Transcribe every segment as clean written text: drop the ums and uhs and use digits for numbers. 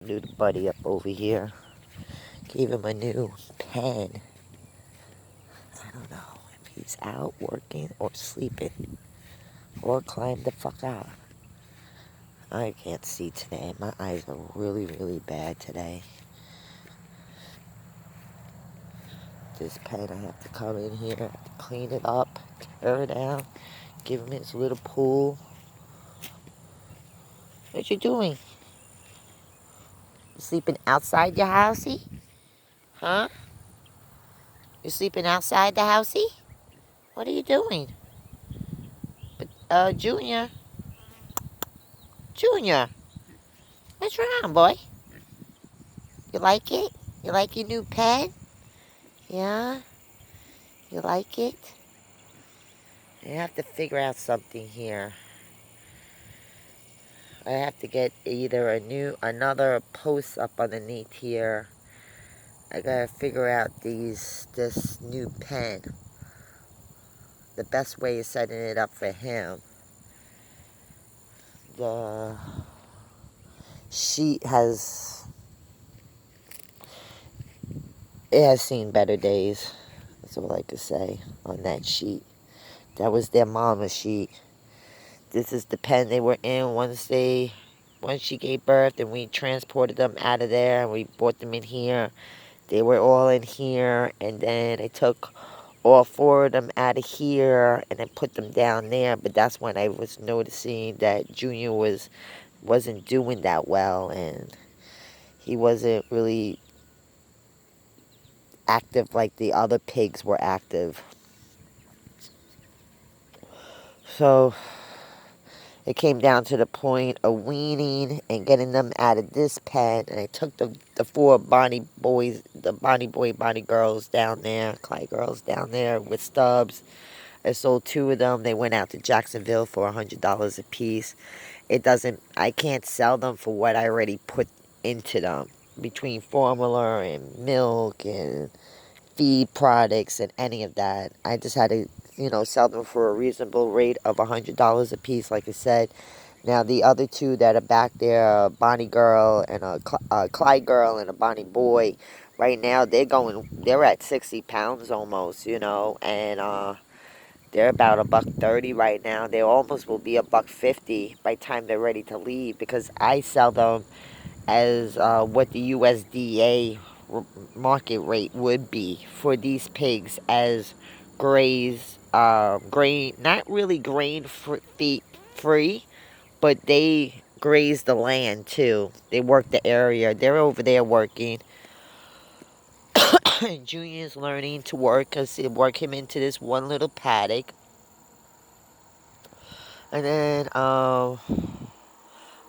New buddy up over here. Gave him a new pen. I don't know if he's out working or sleeping or climbed the fuck out. I can't see today. My eyes are really, really bad today. This pen, I have to come in here, clean it up, tear it down, give him his little pool. What you doing? You sleeping outside your housey? Huh? You sleeping outside the housey? What are you doing? Junior. Junior. What's wrong, boy? You like it? You like your new pen? Yeah? You like it? I have to figure out something here. I have to get either another post up underneath here. I gotta figure out this new pen. The best way is setting it up for him. The sheet it has seen better days. That's all I could say on that sheet. That was their mama's sheet. This is the pen they were in once she gave birth, and we transported them out of there and we brought them in here. They were all in here, and then I took all four of them out of here and then put them down there. But that's when I was noticing that Junior wasn't doing that well, and he wasn't really active like the other pigs were active. So it came down to the point of weaning and getting them out of this pen. And I took the four Bonnie boys, the Bonnie boy, Bonnie girls down there, Clyde girls down there with stubs. I sold two of them. They went out to Jacksonville for $100 a piece. I can't sell them for what I already put into them. Between formula and milk and feed products and any of that. I just had to, sell them for a reasonable rate of $100 a piece, like I said. Now, the other two that are back there, a Bonnie girl and a Clyde girl and a Bonnie boy, right now they're at 60 pounds almost, and they're about $1.30 right now. They almost will be $1.50 by the time they're ready to leave, because I sell them as what the USDA market rate would be for these pigs as grain, not really grain free, but they graze the land too. They work the area. They're over there working. Junior's learning to work because they work him into this one little paddock. And then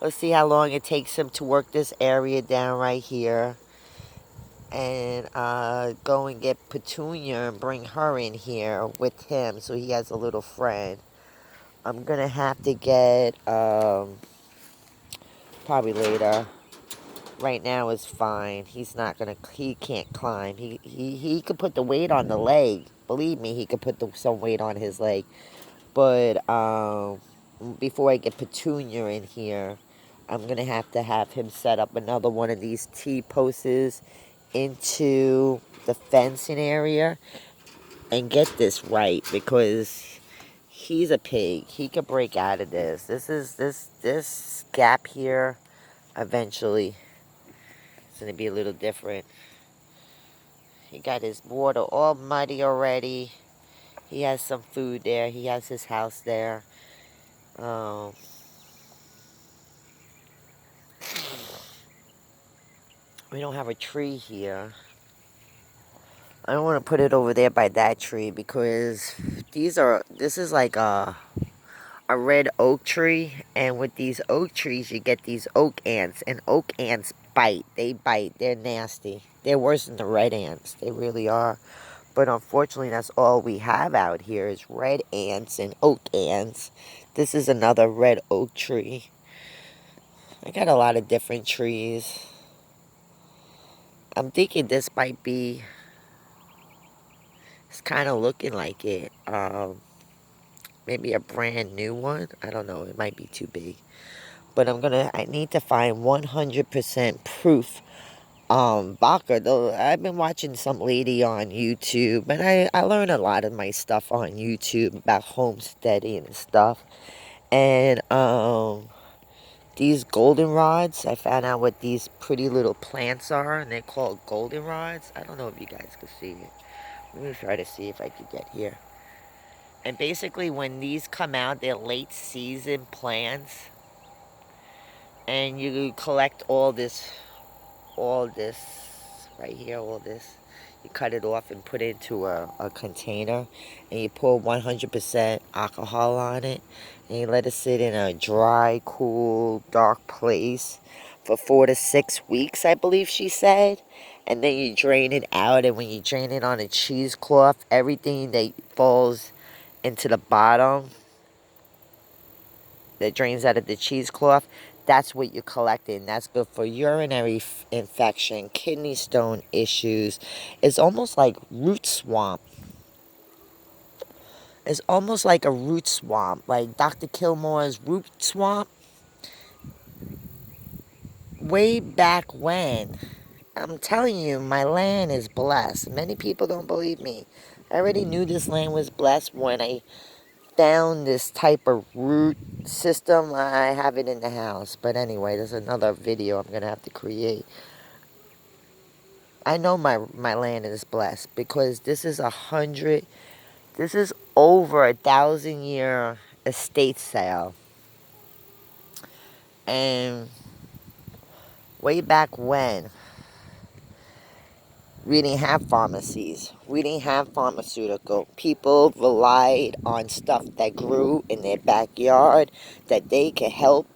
let's see how long it takes him to work this area down right here. And go and get Petunia and bring her in here with him so he has a little friend. I'm going to have to get, probably later. Right now is fine. He can't climb. He could put the weight on the leg. Believe me, he could put some weight on his leg. But before I get Petunia in here, I'm going to have him set up another one of these T-posts into the fencing area and get this right, because he's a pig. He could break out of this. This gap here eventually it's going to be a little different. He got his water all muddy already. He has some food there. He has his house there. We don't have a tree here. I don't want to put it over there by that tree, because this is like a red oak tree, and with these oak trees you get these oak ants, and oak ants bite. They bite. They're nasty. They're worse than the red ants. They really are. But unfortunately, that's all we have out here is red ants and oak ants. This is another red oak tree. I got a lot of different trees. I'm thinking this might be, it's kind of looking like it. Maybe a brand new one. I don't know. It might be too big. but I need to find 100% proof vodka. Though I've been watching some lady on YouTube, and I learn a lot of my stuff on YouTube about homesteading and stuff. And these goldenrods, I found out what these pretty little plants are, and they're called goldenrods. I don't know if you guys can see it. Let me try to see if I can get here. And basically, when these come out, they're late season plants, and you collect all this right here, all this. You cut it off and put it into a container, and you pour 100% alcohol on it, and you let it sit in a dry, cool, dark place for 4 to 6 weeks, I believe she said. And then you drain it out, and when you drain it on a cheesecloth, everything that falls into the bottom that drains out of the cheesecloth, that's what you're collecting. That's good for urinary infection, kidney stone issues. It's almost like root swamp. It's almost like a root swamp, like Dr. Kilmore's root swamp. Way back when, I'm telling you, my land is blessed. Many people don't believe me. I already knew this land was blessed when I found this type of root system. I have it in the house. But anyway, there's another video I'm going to have to create. I know my land is blessed because this is over 1,000-year estate sale. And way back when, we didn't have pharmacies. We didn't have pharmaceutical. People relied on stuff that grew in their backyard that they could help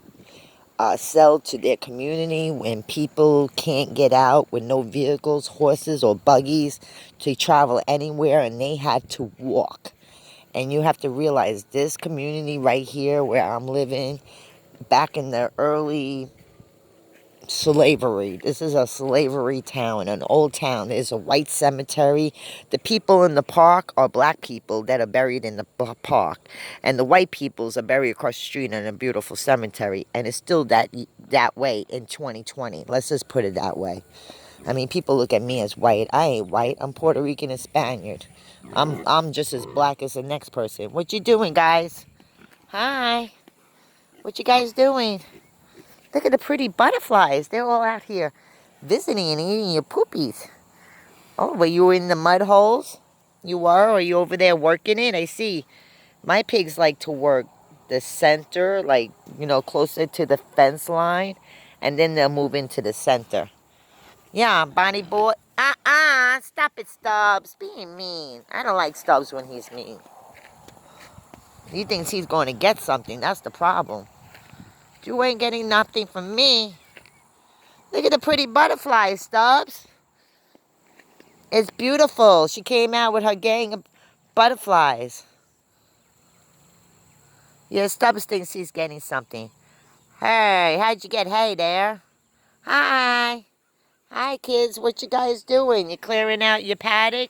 sell to their community when people can't get out with no vehicles, horses, or buggies to travel anywhere, and they had to walk. And you have to realize this community right here where I'm living, back in the early slavery. This is a slavery town, an old town. There's a white cemetery. The people in the park are black people that are buried in the park. And the white peoples are buried across the street in a beautiful cemetery. And it's still that way in 2020. Let's just put it that way. I mean, people look at me as white. I ain't white. I'm Puerto Rican and Spaniard. I'm just as black as the next person. What you doing, guys? Hi. What you guys doing? Look at the pretty butterflies. They're all out here visiting and eating your poopies. Oh, were you in the mud holes? You were? Or are you over there working it? I see. My pigs like to work the center, like, closer to the fence line. And then they'll move into the center. Yeah, Bonnie boy. Stop it, Stubbs. Being mean. I don't like Stubbs when he's mean. He thinks he's going to get something. That's the problem. You ain't getting nothing from me. Look at the pretty butterflies, Stubbs. It's beautiful. She came out with her gang of butterflies. Yeah, Stubbs thinks he's getting something. Hey, how'd you get hay there? Hi. Hi, kids. What you guys doing? You clearing out your paddock?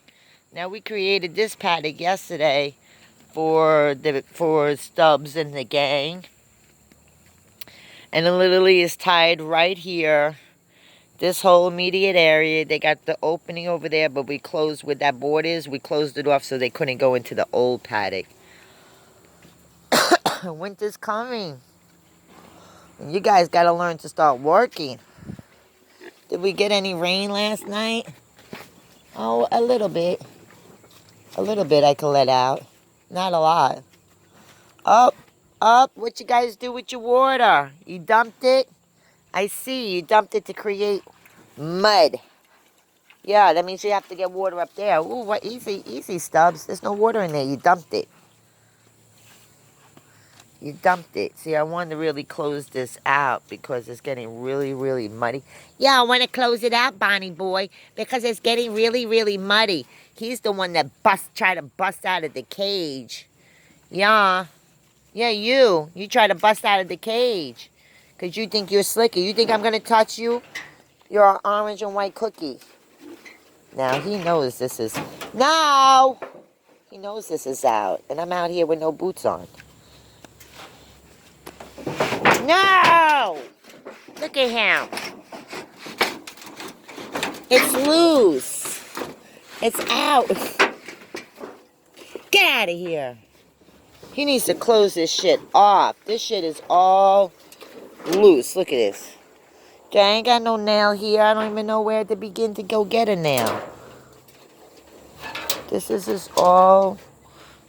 Now, we created this paddock yesterday for Stubbs and the gang. And it literally is tied right here. This whole immediate area. They got the opening over there, but we closed where that board is. We closed it off so they couldn't go into the old paddock. Winter's coming. And you guys got to learn to start working. Did we get any rain last night? Oh, a little bit. A little bit I can let out. Not a lot. Up. What you guys do with your water? You dumped it? I see. You dumped it to create mud. Yeah, that means you have to get water up there. Ooh, what easy, Stubbs. There's no water in there. You dumped it. You dumped it. See, I wanted to really close this out because it's getting really, really muddy. Yeah, I want to close it out, Bonnie boy, because it's getting really, really muddy. He's the one that tried to bust out of the cage. Yeah. Yeah, you. You try to bust out of the cage because you think you're slicker. You think I'm going to touch you? You're an orange and white cookie. Now, he knows this is... No! He knows this is out. And I'm out here with no boots on. No! Look at him. It's loose. It's out. Get out of here. He needs to close this shit off. This shit is all loose. Look at this. I ain't got no nail here. I don't even know where to begin to go get a nail. This is all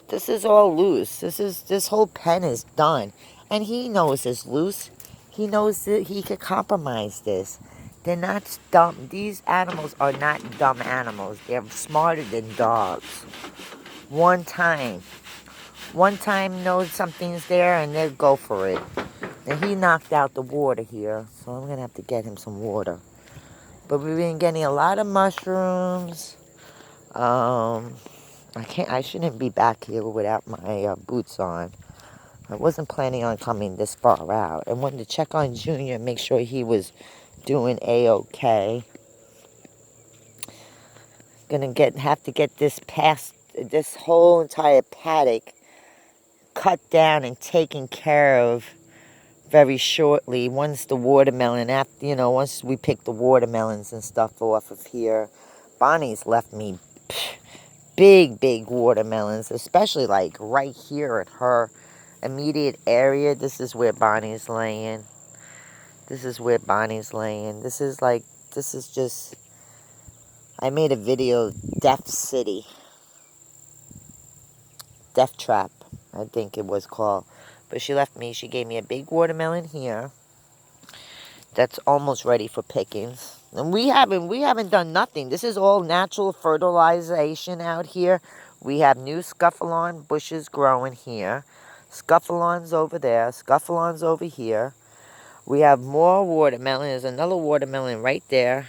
loose. This whole pen is done. And he knows it's loose. He knows that he could compromise this. They're not dumb. These animals are not dumb animals. They're smarter than dogs. One time knows something's there and they'll go for it. And he knocked out the water here, so I'm going to have to get him some water. But we've been getting a lot of mushrooms. I shouldn't be back here without my boots on. I wasn't planning on coming this far out. I wanted to check on Junior and make sure he was doing A-okay. Gonna have to get this whole entire paddock cut down and taken care of very shortly. Once the watermelon, once we pick the watermelons and stuff off of here. Bonnie's left me big watermelons, especially like right here at her immediate area. This is where Bonnie's laying. This is just, I made a video, Death City. Death Trap, I think it was called. But she gave me a big watermelon here. That's almost ready for pickings. And we haven't done nothing. This is all natural fertilization out here. We have new scuffalon bushes growing here. Scuffalons over there. Scuffalons over here. We have more watermelon. There's another watermelon right there.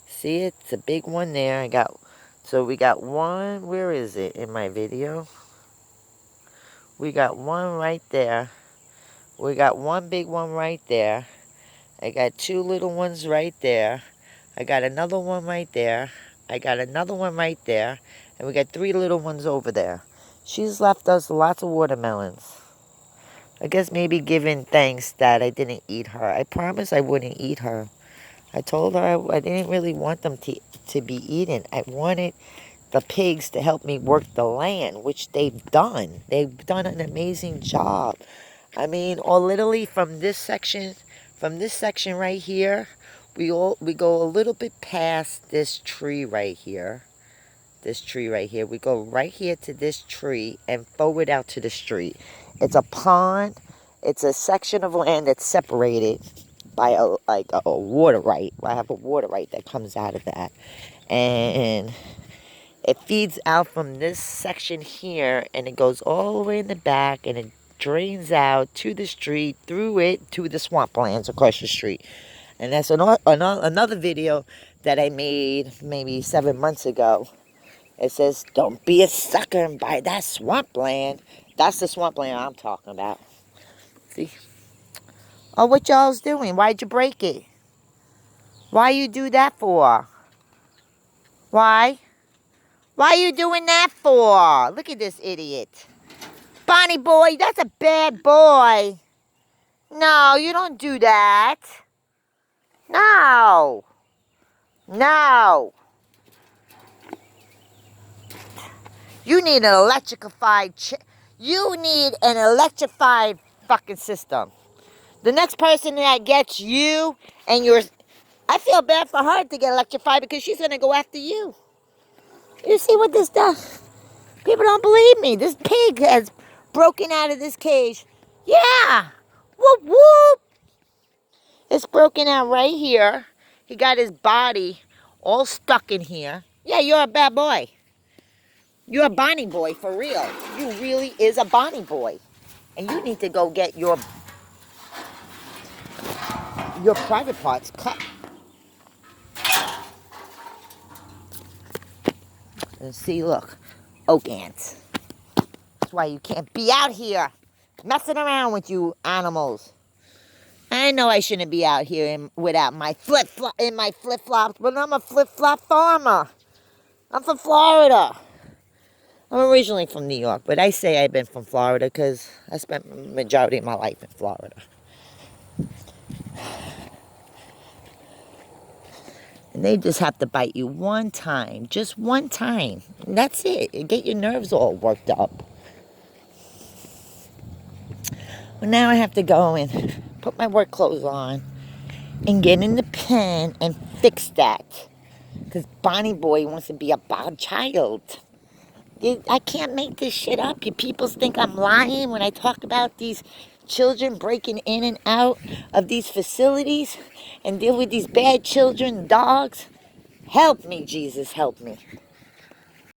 See it? It's a big one there. So we got one. Where is it in my video? We got one right there. We got one big one right there. I got two little ones right there. I got another one right there. I got another one right there. And we got three little ones over there. She's left us lots of watermelons. I guess maybe giving thanks that I didn't eat her. I promised I wouldn't eat her. I told her I didn't really want them to be eaten. I wanted the pigs to help me work the land, which they've done. They've done an amazing job. I mean, or literally from this section right here, we go a little bit past this tree right here. We go right here to this tree and forward out to the street. It's a pond. It's a section of land that's separated by a water right. I have a water right that comes out of that. And it feeds out from this section here, and it goes all the way in the back, and it drains out to the street, through it, to the swamplands across the street. And that's another video that I made maybe 7 months ago. It says, don't be a sucker and buy that swampland. That's the swampland I'm talking about. See? Oh, what y'all's doing? Why'd you break it? Why you do that for? Why? Why you doing that for? Look at this idiot. Bonnie boy, that's a bad boy. No, you don't do that. No. No. You need an electrified fucking system. The next person that gets you and yours, I feel bad for her to get electrified because she's going to go after you. You see what this does? People don't believe me. This pig has broken out of this cage. Yeah. Whoop, whoop. It's broken out right here. He got his body all stuck in here. Yeah, you're a bad boy. You're a Bonnie boy for real. You really is a Bonnie boy. And you need to go get your private parts cut. And see, look, oak ants. That's why you can't be out here messing around with you animals. I know I shouldn't be out here without my flip-flops, but I'm a flip-flop farmer. I'm from Florida. I'm originally from New York, but I say I've been from Florida because I spent the majority of my life in Florida. And they just have to bite you one time. Just one time. And that's it. You get your nerves all worked up. Well, now I have to go and put my work clothes on and get in the pen and fix that. Because Bonnie Boy wants to be a bad child. I can't make this shit up. You people think I'm lying when I talk about these children breaking in and out of these facilities and deal with these bad children, dogs. Help me, Jesus, help me.